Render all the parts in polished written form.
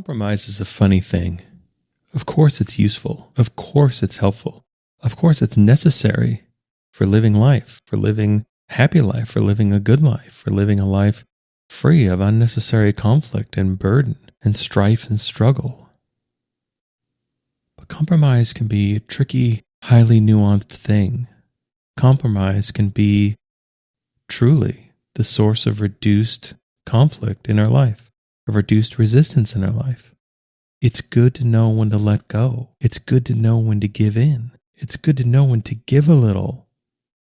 Compromise is a funny thing. Of course it's useful. Of course it's helpful. Of course it's necessary for living life, for living a happy life, for living a good life, for living a life free of unnecessary conflict and burden and strife and struggle. But compromise can be a tricky, highly nuanced thing. Compromise can be truly the source of reduced conflict in our life, of reduced resistance in our life. It's good to know when to let go. It's good to know when to give in. It's good to know when to give a little,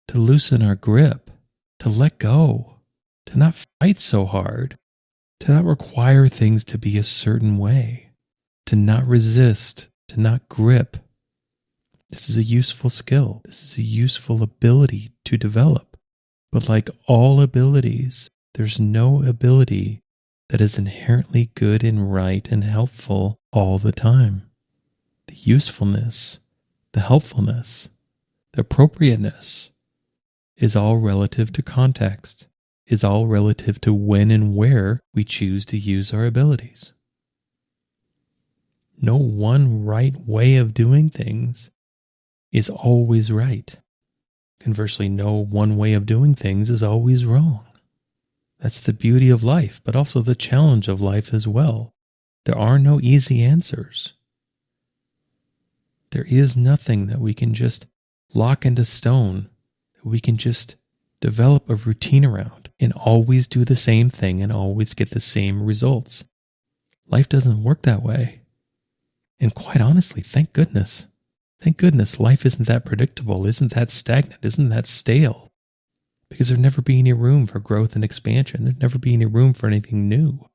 to loosen our grip, to let go, to not fight so hard, to not require things to be a certain way, to not resist, to not grip. This is a useful skill. This is a useful ability to develop. But like all abilities, there's no ability that is inherently good and right and helpful all the time. The usefulness, the helpfulness, the appropriateness is all relative to context, is all relative to when and where we choose to use our abilities. No one right way of doing things is always right. Conversely, no one way of doing things is always wrong. That's the beauty of life, but also the challenge of life as well. There are no easy answers. There is nothing that we can just lock into stone, that we can just develop a routine around and always do the same thing and always get the same results. Life doesn't work that way. And quite honestly, thank goodness. Thank goodness life isn't that predictable, isn't that stagnant, isn't that stale. Because there'd never be any room for growth and expansion. There'd never be any room for anything new.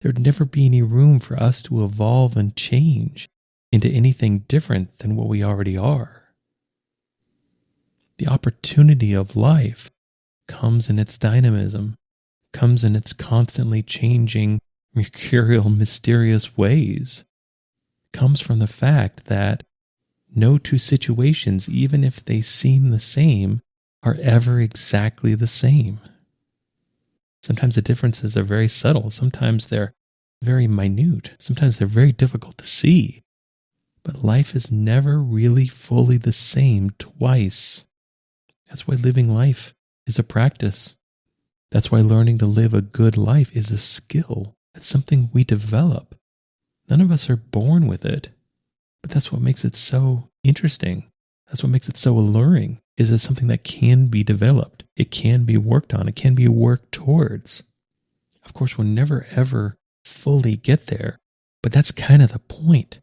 There'd never be any room for us to evolve and change into anything different than what we already are. The opportunity of life comes in its dynamism, comes in its constantly changing, mercurial, mysterious ways. It comes from the fact that no two situations, even if they seem the same, are ever exactly the same. Sometimes the differences are very subtle. Sometimes they're very minute. Sometimes they're very difficult to see. But life is never really fully the same twice. That's why living life is a practice. That's why learning to live a good life is a skill. It's something we develop. None of us are born with it. But that's what makes it so interesting. That's what makes it so alluring, is it's something that can be developed. It can be worked on. It can be worked towards. Of course, we'll never ever fully get there, but that's kind of the point.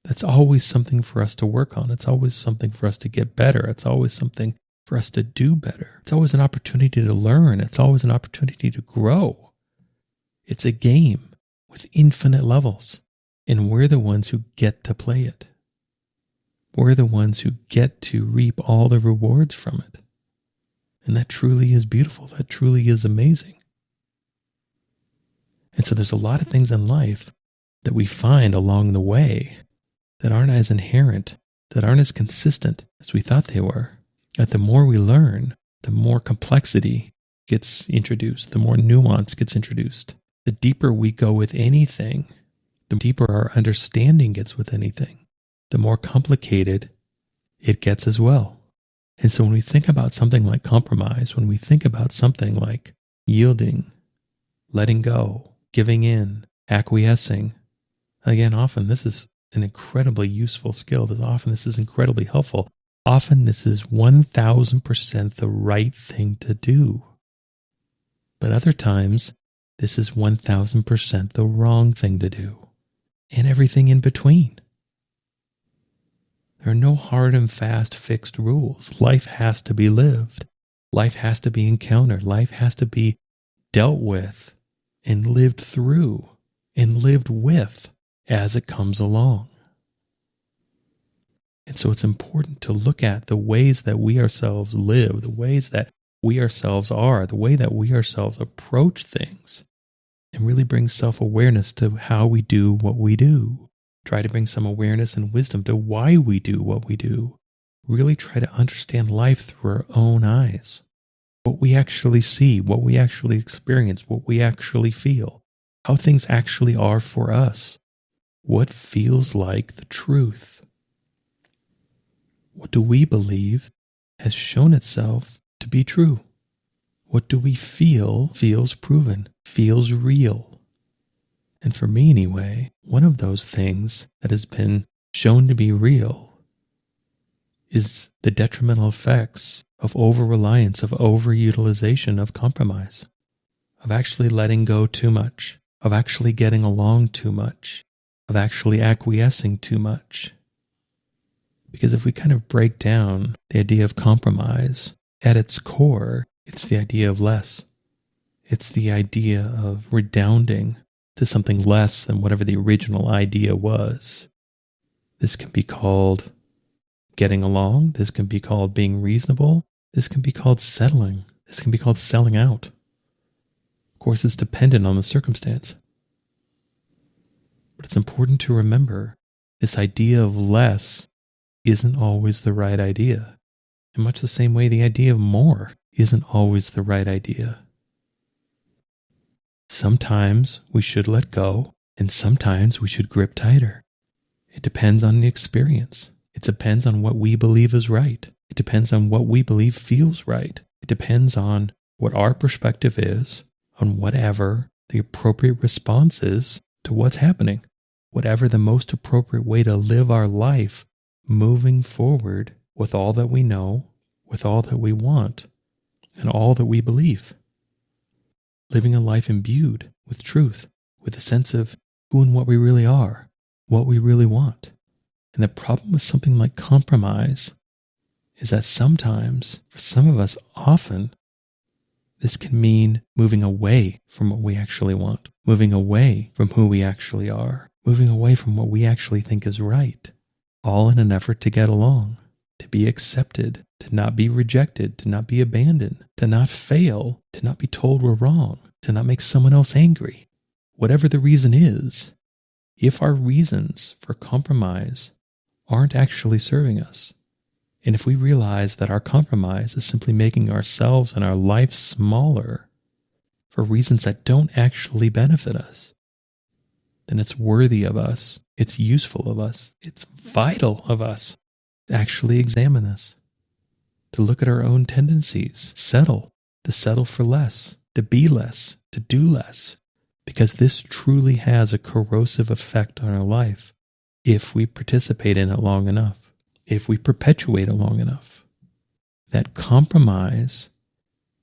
That's always something for us to work on. It's always something for us to get better. It's always something for us to do better. It's always an opportunity to learn. It's always an opportunity to grow. It's a game with infinite levels, and we're the ones who get to play it. We're the ones who get to reap all the rewards from it. And that truly is beautiful. That truly is amazing. And so there's a lot of things in life that we find along the way that aren't as inherent, that aren't as consistent as we thought they were. That the more we learn, the more complexity gets introduced, the more nuance gets introduced. The deeper we go with anything, the deeper our understanding gets with anything, the more complicated it gets as well. And so when we think about something like compromise, when we think about something like yielding, letting go, giving in, acquiescing, again, often this is an incredibly useful skill. Often this is incredibly helpful. Often this is 1000% the right thing to do. But other times, this is 1000% the wrong thing to do. And everything in between. There are no hard and fast fixed rules. Life has to be lived. Life has to be encountered. Life has to be dealt with and lived through and lived with as it comes along. And so it's important to look at the ways that we ourselves live, the ways that we ourselves are, the way that we ourselves approach things, and really bring self-awareness to how we do what we do. Try to bring some awareness and wisdom to why we do what we do. Really try to understand life through our own eyes. What we actually see, what we actually experience, what we actually feel, how things actually are for us. what feels like the truth. What do we believe has shown itself to be true? What do we feel feels proven, feels real? And for me anyway, one of those things that has been shown to be real is the detrimental effects of over-reliance, of overutilization of compromise, of actually letting go too much, of actually getting along too much, of actually acquiescing too much. Because if we kind of break down the idea of compromise, at its core, it's the idea of less. It's the idea of redounding to something less than whatever the original idea was. This can be called getting along. This can be called being reasonable. This can be called settling. This can be called selling out. Of course, it's dependent on the circumstance. But it's important to remember this idea of less isn't always the right idea. In much the same way, the idea of more isn't always the right idea. Sometimes we should let go, and sometimes we should grip tighter. It depends on the experience. It depends on what we believe is right. It depends on what we believe feels right. It depends on what our perspective is, on whatever the appropriate response is to what's happening, whatever the most appropriate way to live our life moving forward with all that we know, with all that we want, and all that we believe. Living a life imbued with truth, with a sense of who and what we really are, what we really want. And the problem with something like compromise is that sometimes, for some of us, often, this can mean moving away from what we actually want, moving away from who we actually are, moving away from what we actually think is right, all in an effort to get along, to be accepted, to not be rejected, to not be abandoned, to not fail, to not be told we're wrong, to not make someone else angry. Whatever the reason is, if our reasons for compromise aren't actually serving us, and if we realize that our compromise is simply making ourselves and our life smaller for reasons that don't actually benefit us, then it's worthy of us, it's useful of us, it's vital of us to actually examine this, to look at our own tendencies, to settle for less, to be less, to do less, because this truly has a corrosive effect on our life if we participate in it long enough, if we perpetuate it long enough. That compromise,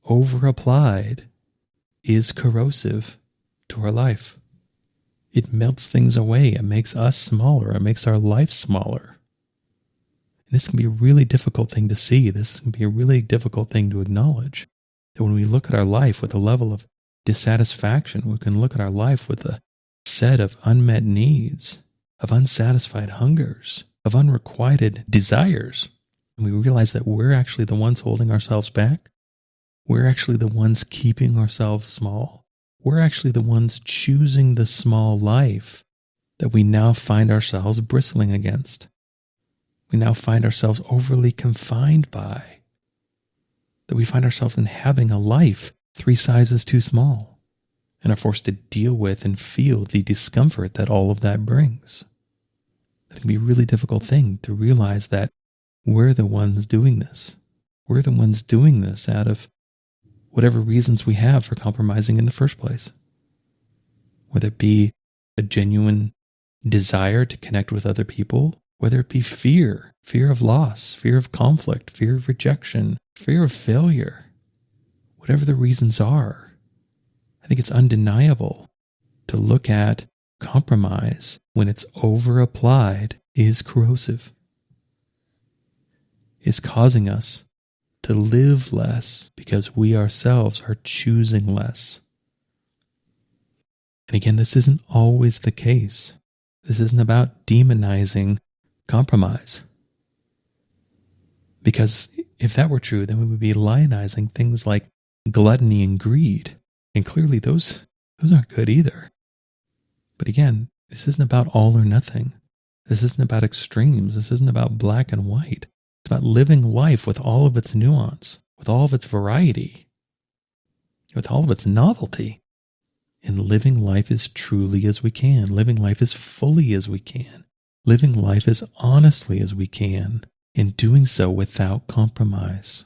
over-applied, is corrosive to our life. It melts things away. It makes us smaller. It makes our life smaller. And this can be a really difficult thing to see. This can be a really difficult thing to acknowledge. That when we look at our life with a level of dissatisfaction, we can look at our life with a set of unmet needs, of unsatisfied hungers, of unrequited desires. And we realize that we're actually the ones holding ourselves back. We're actually the ones keeping ourselves small. We're actually the ones choosing the small life that we now find ourselves bristling against. We now find ourselves overly confined by. That we find ourselves inhabiting a life 3 sizes too small and are forced to deal with and feel the discomfort that all of that brings. It can be a really difficult thing to realize that we're the ones doing this. We're the ones doing this out of whatever reasons we have for compromising in the first place. Whether it be a genuine desire to connect with other people, whether it be fear of loss, fear of conflict, fear of rejection, fear of failure, whatever the reasons are, I think it's undeniable to look at compromise when it's over-applied is corrosive. It's causing us to live less because we ourselves are choosing less. And again, this isn't always the case. This isn't about demonizing compromise. Because if that were true, then we would be lionizing things like gluttony and greed. And clearly those aren't good either. But again, this isn't about all or nothing. This isn't about extremes. This isn't about black and white. It's about living life with all of its nuance, with all of its variety, with all of its novelty, in living life as truly as we can, living life as fully as we can, living life as honestly as we can, and doing so without compromise.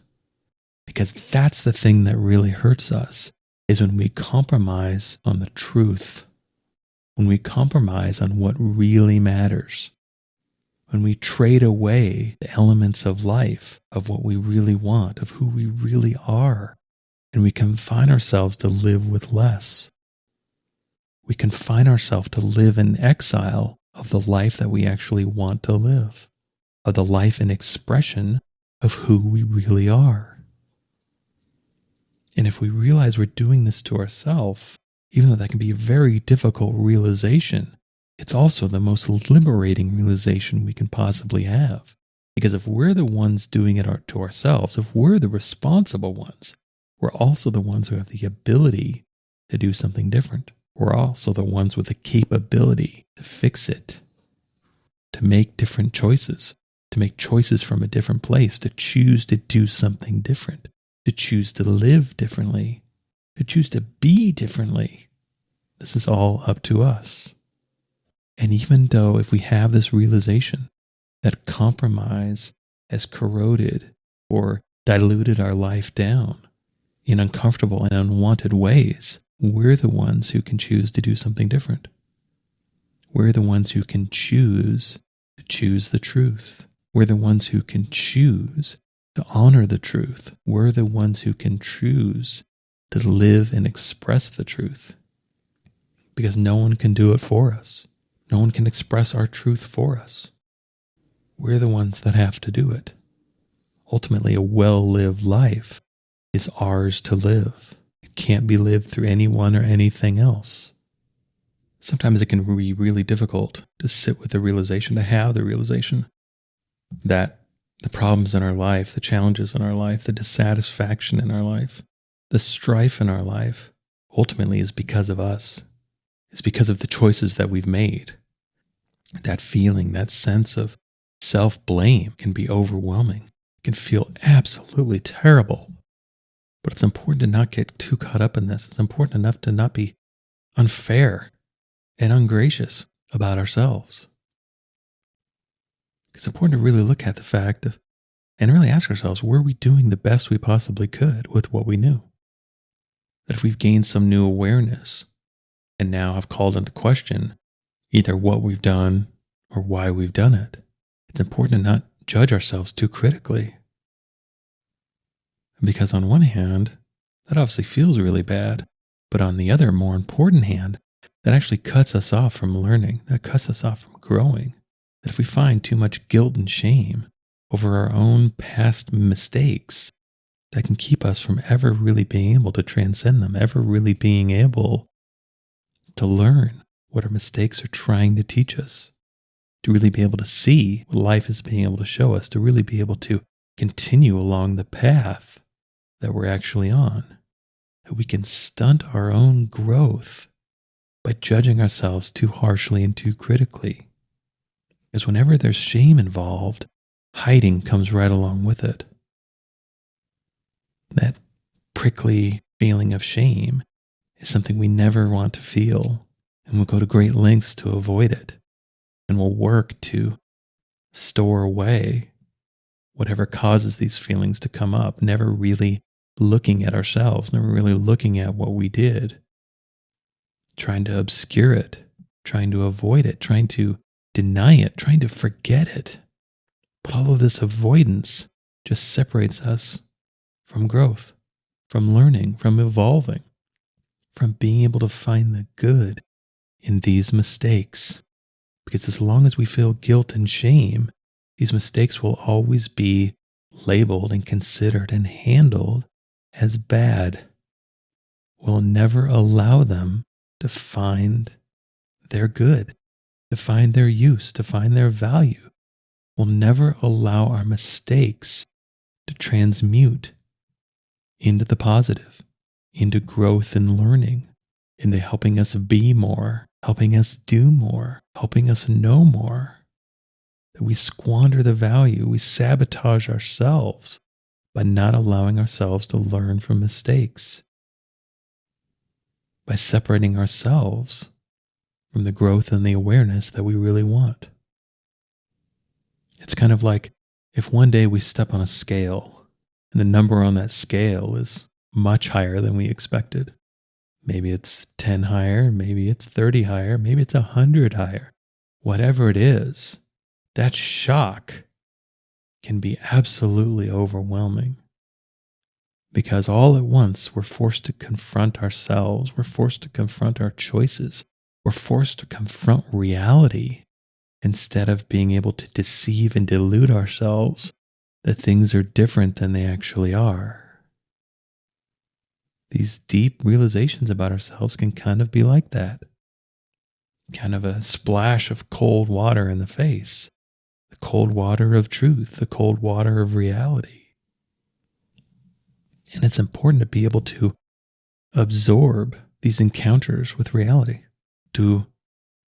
Because that's the thing that really hurts us, is when we compromise on the truth, when we compromise on what really matters, when we trade away the elements of life, of what we really want, of who we really are, and we confine ourselves to live with less. We confine ourselves to live in exile of the life that we actually want to live, of the life and expression of who we really are. And if we realize we're doing this to ourselves, even though that can be a very difficult realization, it's also the most liberating realization we can possibly have. Because if we're the ones doing it to ourselves, if we're the responsible ones, we're also the ones who have the ability to do something different. We're also the ones with the capability to fix it, to make different choices, to make choices from a different place, to choose to do something different, to choose to live differently, to choose to be differently. This is all up to us. And even though if we have this realization that compromise has corroded or diluted our life down in uncomfortable and unwanted ways, we're the ones who can choose to do something different. We're the ones who can choose to choose the truth. We're the ones who can choose to honor the truth. We're the ones who can choose to live and express the truth. Because no one can do it for us. No one can express our truth for us. We're the ones that have to do it. Ultimately, a well-lived life is ours to live. It can't be lived through anyone or anything else. Sometimes it can be really difficult to sit with the realization, to have the realization that the problems in our life, the challenges in our life, the dissatisfaction in our life, the strife in our life, ultimately is because of us. It's because of the choices that we've made. That feeling, that sense of self-blame can be overwhelming. It can feel absolutely terrible. But it's important to not get too caught up in this. It's important enough to not be unfair and ungracious about ourselves. It's important to really look at the fact of, and really ask ourselves, were we doing the best we possibly could with what we knew? That if we've gained some new awareness and now have called into question either what we've done or why we've done it, it's important to not judge ourselves too critically. Because on one hand, that obviously feels really bad, but on the other, more important hand, that actually cuts us off from learning, that cuts us off from growing. That if we find too much guilt and shame over our own past mistakes, that can keep us from ever really being able to transcend them, ever really being able to learn what our mistakes are trying to teach us, to really be able to see what life is being able to show us, to really be able to continue along the path that we're actually on. That we can stunt our own growth by judging ourselves too harshly and too critically. Because whenever there's shame involved, hiding comes right along with it. That prickly feeling of shame is something we never want to feel, and we'll go to great lengths to avoid it, and we'll work to store away whatever causes these feelings to come up, never really looking at ourselves, never really looking at what we did, trying to obscure it, trying to avoid it, trying to deny it, trying to forget it. But all of this avoidance just separates us from growth, from learning, from evolving, from being able to find the good in these mistakes. Because as long as we feel guilt and shame, these mistakes will always be labeled and considered and handled as bad. We'll never allow them to find their good, to find their use, to find their value. We'll never allow our mistakes to transmute into the positive, into growth and learning, into helping us be more, helping us do more, helping us know more. That we squander the value, we sabotage ourselves by not allowing ourselves to learn from mistakes, by separating ourselves from the growth and the awareness that we really want. It's kind of like if one day we step on a scale and the number on that scale is much higher than we expected. Maybe it's 10 higher, maybe it's 30 higher, maybe it's 100 higher. Whatever it is, that shock can be absolutely overwhelming. Because all at once we're forced to confront ourselves, we're forced to confront our choices, we're forced to confront reality instead of being able to deceive and delude ourselves that things are different than they actually are. These deep realizations about ourselves can kind of be like that. Kind of a splash of cold water in the face. The cold water of truth, the cold water of reality. And it's important to be able to absorb these encounters with reality, to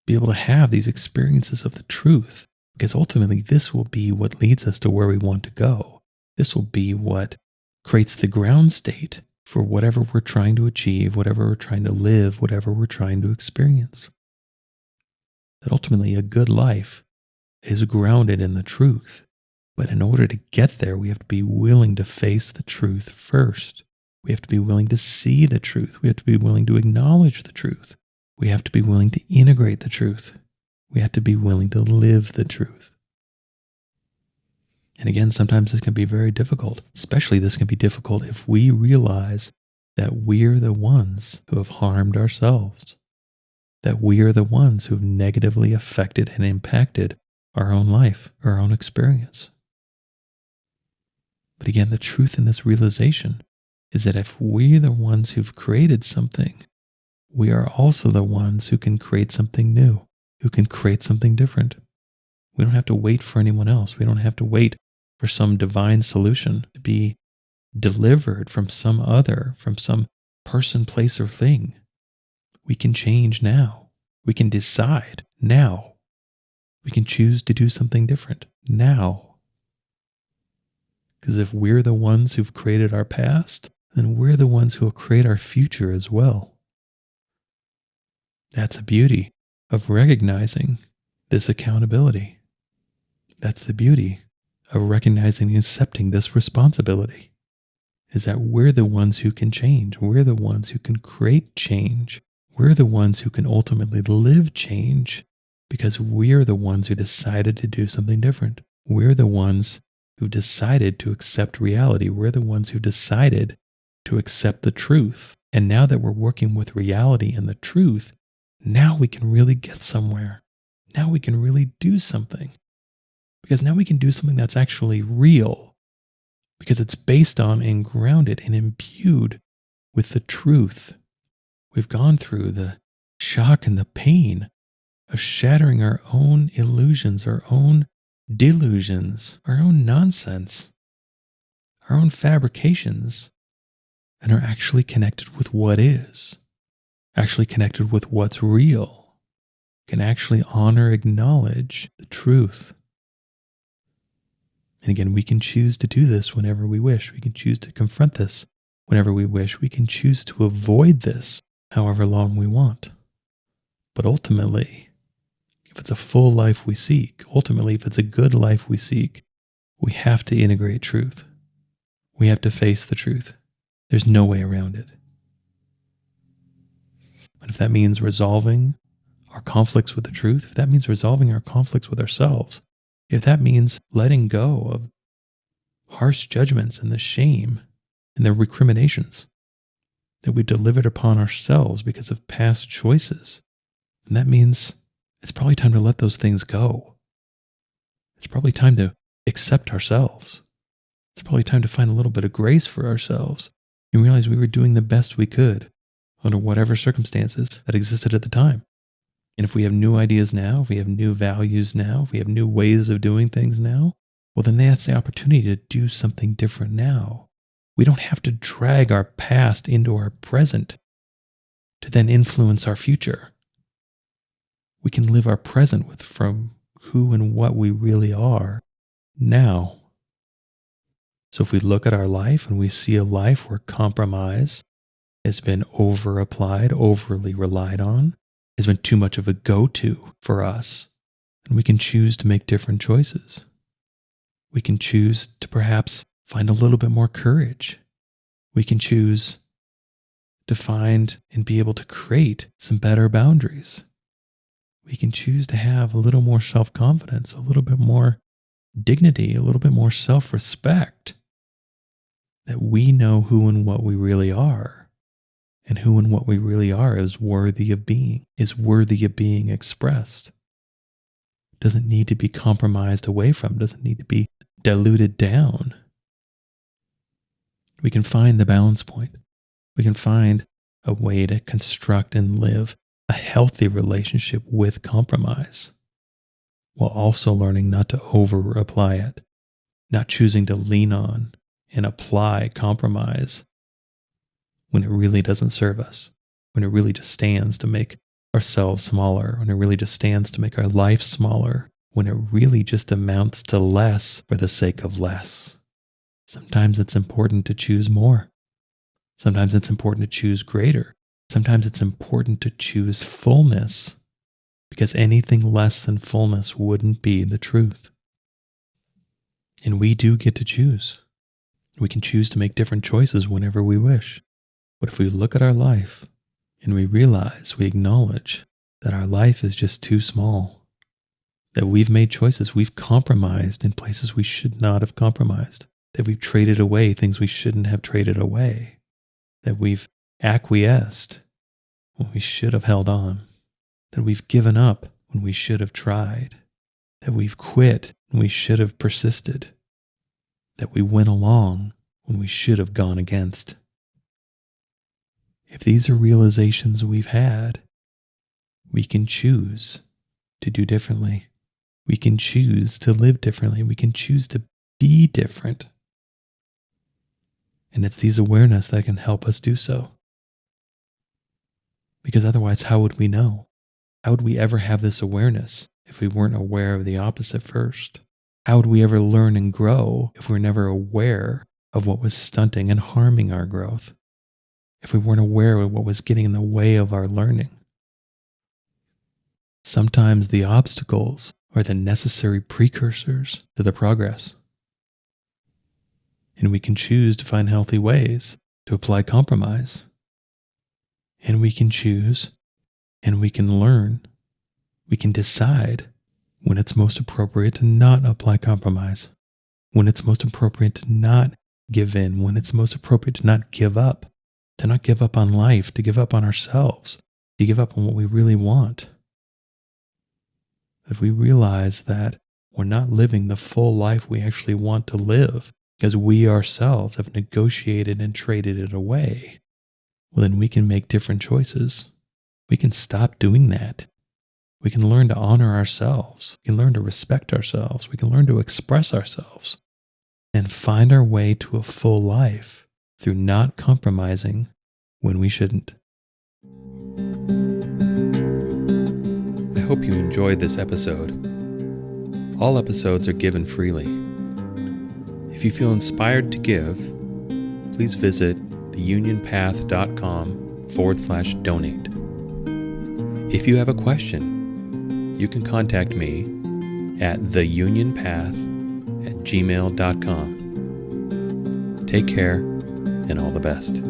be able to have these experiences of the truth, because ultimately this will be what leads us to where we want to go. This will be what creates the ground state for whatever we're trying to achieve, whatever we're trying to live, whatever we're trying to experience. That ultimately a good life is grounded in the truth. But in order to get there, we have to be willing to face the truth first. We have to be willing to see the truth. We have to be willing to acknowledge the truth. We have to be willing to integrate the truth. We have to be willing to live the truth. And again, sometimes this can be very difficult. Especially this can be difficult if we realize that we're the ones who have harmed ourselves. That we are the ones who have negatively affected and impacted our own life, our own experience. But again, the truth in this realization is that if we're the ones who've created something, we are also the ones who can create something new, who can create something different. We don't have to wait for anyone else. We don't have to wait for some divine solution to be delivered from some other, from some person, place, or thing. We can change now. We can decide now. We can choose to do something different now. Because if we're the ones who've created our past, then we're the ones who will create our future as well. That's the beauty of recognizing this accountability. That's the beauty of recognizing and accepting this responsibility, is that we're the ones who can change. We're the ones who can create change. We're the ones who can ultimately live change because we're the ones who decided to do something different. We're the ones who decided to accept reality. We're the ones who decided to accept the truth. And now that we're working with reality and the truth, now we can really get somewhere. Now we can really do something. Because now we can do something that's actually real. Because it's based on and grounded and imbued with the truth. We've gone through the shock and the pain of shattering our own illusions, our own delusions, our own nonsense, our own fabrications, and are actually connected with what is, actually connected with what's real, can actually honor, acknowledge the truth. And again, we can choose to do this whenever we wish. We can choose to confront this whenever we wish. We can choose to avoid this however long we want. But ultimately, if it's a full life we seek, ultimately, if it's a good life we seek, we have to integrate truth. We have to face the truth. There's no way around it. And if that means resolving our conflicts with the truth, if that means resolving our conflicts with ourselves, if that means letting go of harsh judgments and the shame and the recriminations that we delivered upon ourselves because of past choices, then that means it's probably time to let those things go. It's probably time to accept ourselves. It's probably time to find a little bit of grace for ourselves and realize we were doing the best we could under whatever circumstances that existed at the time. And if we have new ideas now, if we have new values now, if we have new ways of doing things now, well, then that's the opportunity to do something different now. We don't have to drag our past into our present to then influence our future. We can live our present from who and what we really are now. So if we look at our life and we see a life where compromise has been over applied, overly relied on, has been too much of a go-to for us. And we can choose to make different choices. We can choose to perhaps find a little bit more courage. We can choose to find and be able to create some better boundaries. We can choose to have a little more self-confidence, a little bit more dignity, a little bit more self-respect. That we know who and what we really are. And who and what we really are is worthy of being expressed. Doesn't need to be compromised away from, doesn't need to be diluted down. We can find the balance point. We can find a way to construct and live a healthy relationship with compromise, while also learning not to over-apply it, not choosing to lean on and apply compromise when it really doesn't serve us, when it really just stands to make ourselves smaller, when it really just stands to make our life smaller, when it really just amounts to less for the sake of less. Sometimes it's important to choose more. Sometimes it's important to choose greater. Sometimes it's important to choose fullness, because anything less than fullness wouldn't be the truth. And we do get to choose. We can choose to make different choices whenever we wish. But if we look at our life and we acknowledge that our life is just too small, that we've made choices, we've compromised in places we should not have compromised, that we've traded away things we shouldn't have traded away, that we've acquiesced when we should have held on, that we've given up when we should have tried, that we've quit when we should have persisted, that we went along when we should have gone against. If these are realizations we've had, we can choose to do differently. We can choose to live differently. We can choose to be different. And it's these awareness that can help us do so. Because otherwise, how would we know? How would we ever have this awareness if we weren't aware of the opposite first? How would we ever learn and grow if we're never aware of what was stunting and harming our growth? If we weren't aware of what was getting in the way of our learning? Sometimes the obstacles are the necessary precursors to the progress. And we can choose to find healthy ways to apply compromise. And we can choose, and we can learn, we can decide when it's most appropriate to not apply compromise, when it's most appropriate to not give in, when it's most appropriate to not give up on life, to give up on ourselves, to give up on what we really want. If we realize that we're not living the full life we actually want to live because we ourselves have negotiated and traded it away, well, then we can make different choices. We can stop doing that. We can learn to honor ourselves. We can learn to respect ourselves. We can learn to express ourselves and find our way to a full life through not compromising when we shouldn't. I hope you enjoyed this episode. All episodes are given freely. If you feel inspired to give, please visit theunionpath.com/donate. If you have a question, you can contact me at theunionpath@gmail.com. Take care and all the best.